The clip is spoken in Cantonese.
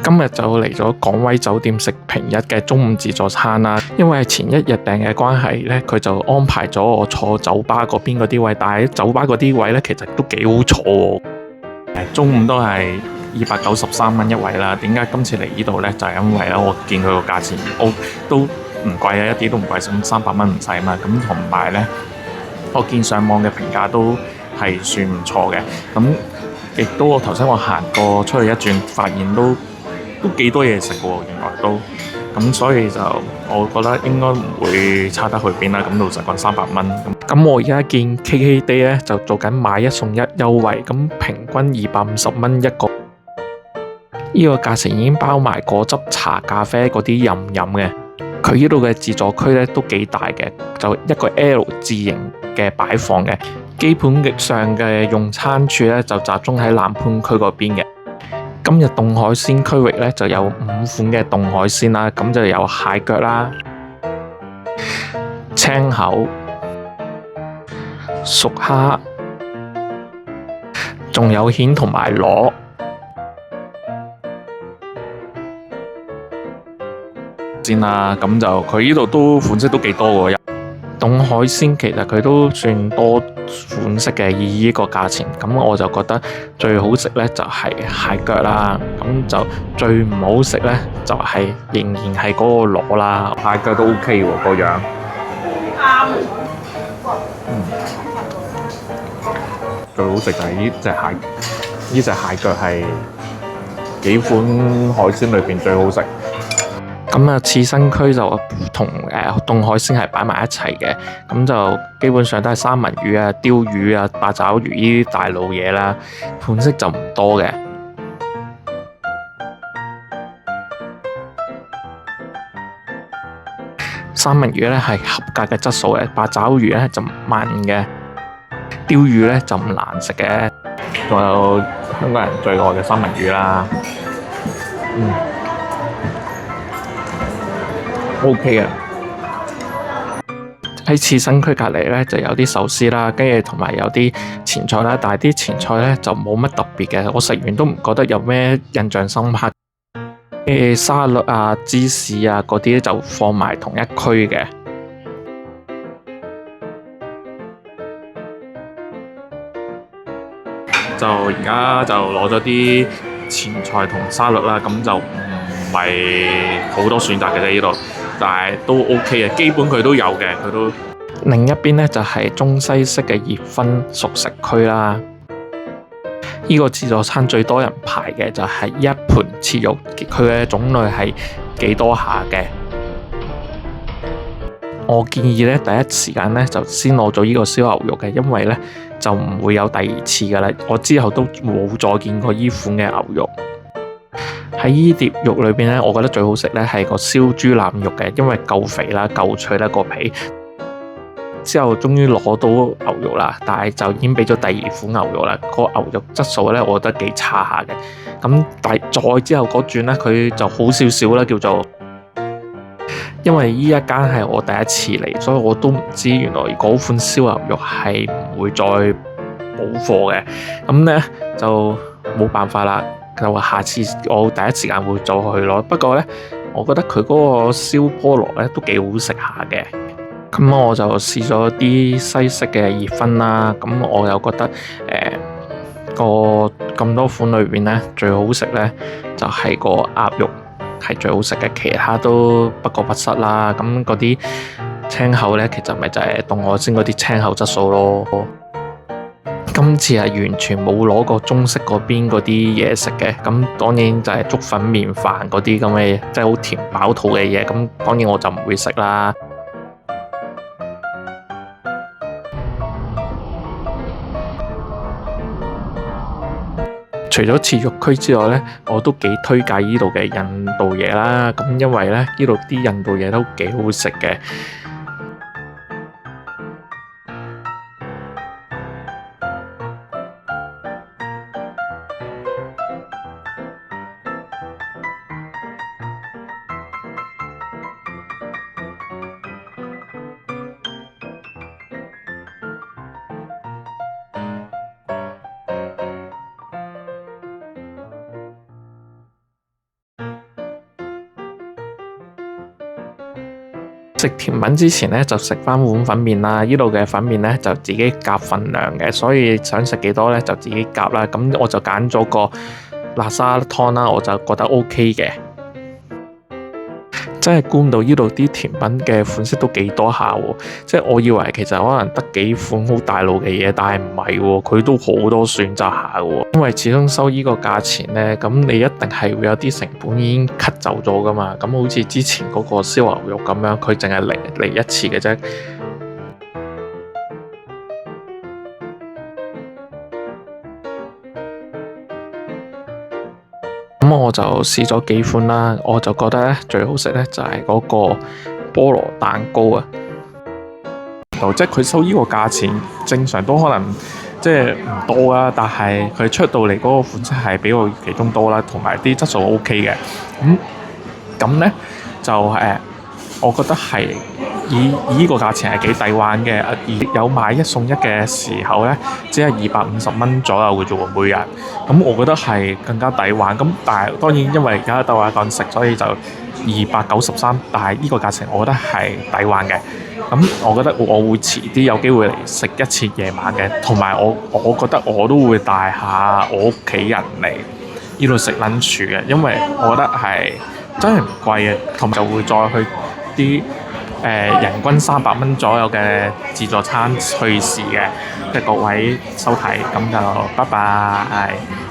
今日就嚟咗港威酒店食平日嘅中午自助餐啦。因為前一日訂嘅關係呢，佢就安排咗我坐酒吧嗰邊嗰啲位，但係酒吧嗰啲位呢，其實都幾好坐喎。中午都係293蚊一位啦。點解今次嚟呢度呢？就係因為咧，我見佢個價錢都唔貴啊，一啲都唔貴，咁300蚊唔使嘛。咁同埋呢，我見上網嘅評價都係算唔錯嘅。咁亦都我頭先我行過出去一轉，發現都幾多嘢食嘅喎，原來都咁，所以就我覺得應該唔會差得去邊啦。咁老實講300蚊咁我而家見 KKday 咧就做緊買一送一優惠，咁平均250蚊一個，呢個價錢已經包埋果汁、茶、咖啡嗰啲飲嘅。佢呢度嘅自助區咧都幾大嘅，就一個 L 字形嘅擺放嘅。基本上嘅用餐處咧就集中喺南番區嗰邊嘅。今日凍海鮮區域咧就有5款嘅凍海鮮啦，咁就有蟹腳啦、青口、熟蝦，仲有蜆同埋螺。先啦，咁就佢呢度都款式都幾多喎。凍海鮮其實佢都算多款式嘅，以呢個價錢，咁我就覺得最好食呢就係蟹腳啦，咁就最唔好食呢就係仍然係嗰個螺啦。蟹腳都 OK 喎，個樣。最好食就係呢隻蟹，呢隻蟹腳係幾款海鮮裏邊最好食。咁啊，刺身區就同凍海鮮係擺埋一齊嘅，咁就基本上都係三文魚啊、鯛魚啊、八爪魚呢啲大路嘢啦，款式就唔多嘅。三文魚咧係合格嘅質素嘅，八爪魚咧就慢嘅，鯛魚咧就唔難食嘅，仲有香港人最愛嘅三文魚啦。OK 嘅。喺刺身區隔離咧就有啲壽司啦，跟住同埋有啲前菜啦，但係啲前菜咧就冇乜特別嘅，我食完都唔覺得有咩印象深刻。沙律啊、芝士啊嗰啲就放埋同一區嘅。就而家就攞咗啲前菜同沙律啦，咁就唔係好多選擇嘅啫呢度，但係都 OK 嘅，基本佢都有嘅，佢都。另一邊呢，就係中西式嘅熱葷熟食區啦。呢個自助餐最多人排嘅就係一盤切肉，佢嘅種類係幾多下嘅。我建議呢，第一時間呢就先攞咗呢個燒牛肉嘅，因為呢就唔會有第二次噶啦。我之後都冇再見過呢款嘅牛肉。喺呢碟肉裏邊呢，我覺得最好食呢係個燒豬腩肉嘅，因為夠肥啦、夠脆啦個皮。之後終於攞到牛肉啦，但係就已經俾咗第二款牛肉啦。個牛肉質素呢，我覺得幾差下嘅。咁但係再之後嗰轉呢，佢就好少少啦，叫做。因為呢一間係我第一次嚟，所以我都唔知原來嗰款燒牛肉係唔會再補貨嘅。咁呢，就冇辦法啦，就下次我第一時間會再去攞。不過呢，我覺得佢嗰個燒菠蘿呢都幾好食下嘅。咁我就試咗啲西式嘅熱葷啦。咁我又覺得咁多款裏邊呢，最好食呢就係個鴨肉。係最好食嘅，其他都不過不失啦。咁嗰啲青口呢，其實咪就係凍海鮮嗰啲青口質素咯。今次係完全冇攞過中式嗰邊嗰啲嘢食嘅，咁當然就係粥粉麵飯嗰啲咁嘅，即係好填飽肚嘅嘢。咁當然我就唔會食啦。除咗切肉區之外呢，我都幾推介呢度嘅印度嘢啦。咁因為呢度啲印度嘢都幾好食嘅。食甜品之前咧就食翻碗粉麵啦，呢度嘅粉麵咧就自己夾份量嘅，所以想食幾多咧就自己夾啦。咁我就揀咗個辣沙湯啦，我就覺得 OK 嘅。真係估唔到呢度啲甜品嘅款式都幾多下喎，即係我以為其實可能得幾款好大路嘅嘢，但係唔係喎，佢都好多選擇下喎。因為始終收呢個價錢呢，咁你一定係會有啲成本已經 cut 走咗噶嘛。咁好似之前嗰個燒牛肉咁樣，佢淨係嚟一次嘅啫。咁我就試咗幾款啦，我就覺得咧最好食咧就係嗰個菠蘿蛋糕啊！即係佢收呢個價錢，正常都可能即係唔多啦，但係佢出到嚟嗰個款式係比我預期中多啦，同埋啲質素 OK 嘅。咁咧就我覺得係以呢個價錢係幾抵玩嘅，而有買一送一嘅時候咧，只係250蚊左右嘅啫喎，每人。咁我覺得係更加抵玩。咁但係當然因為而家得我一個人食，所以就293，但係呢個價錢我覺得係抵玩嘅。咁我覺得我會遲啲有機會嚟食一次夜晚嘅，同埋我覺得我都會帶下我屋企人嚟呢度食 lunch 嘅，因為我覺得係真係唔貴嘅，同埋就會再去啲人均300蚊左右嘅自助餐去試嘅。各位收睇，咁就拜拜。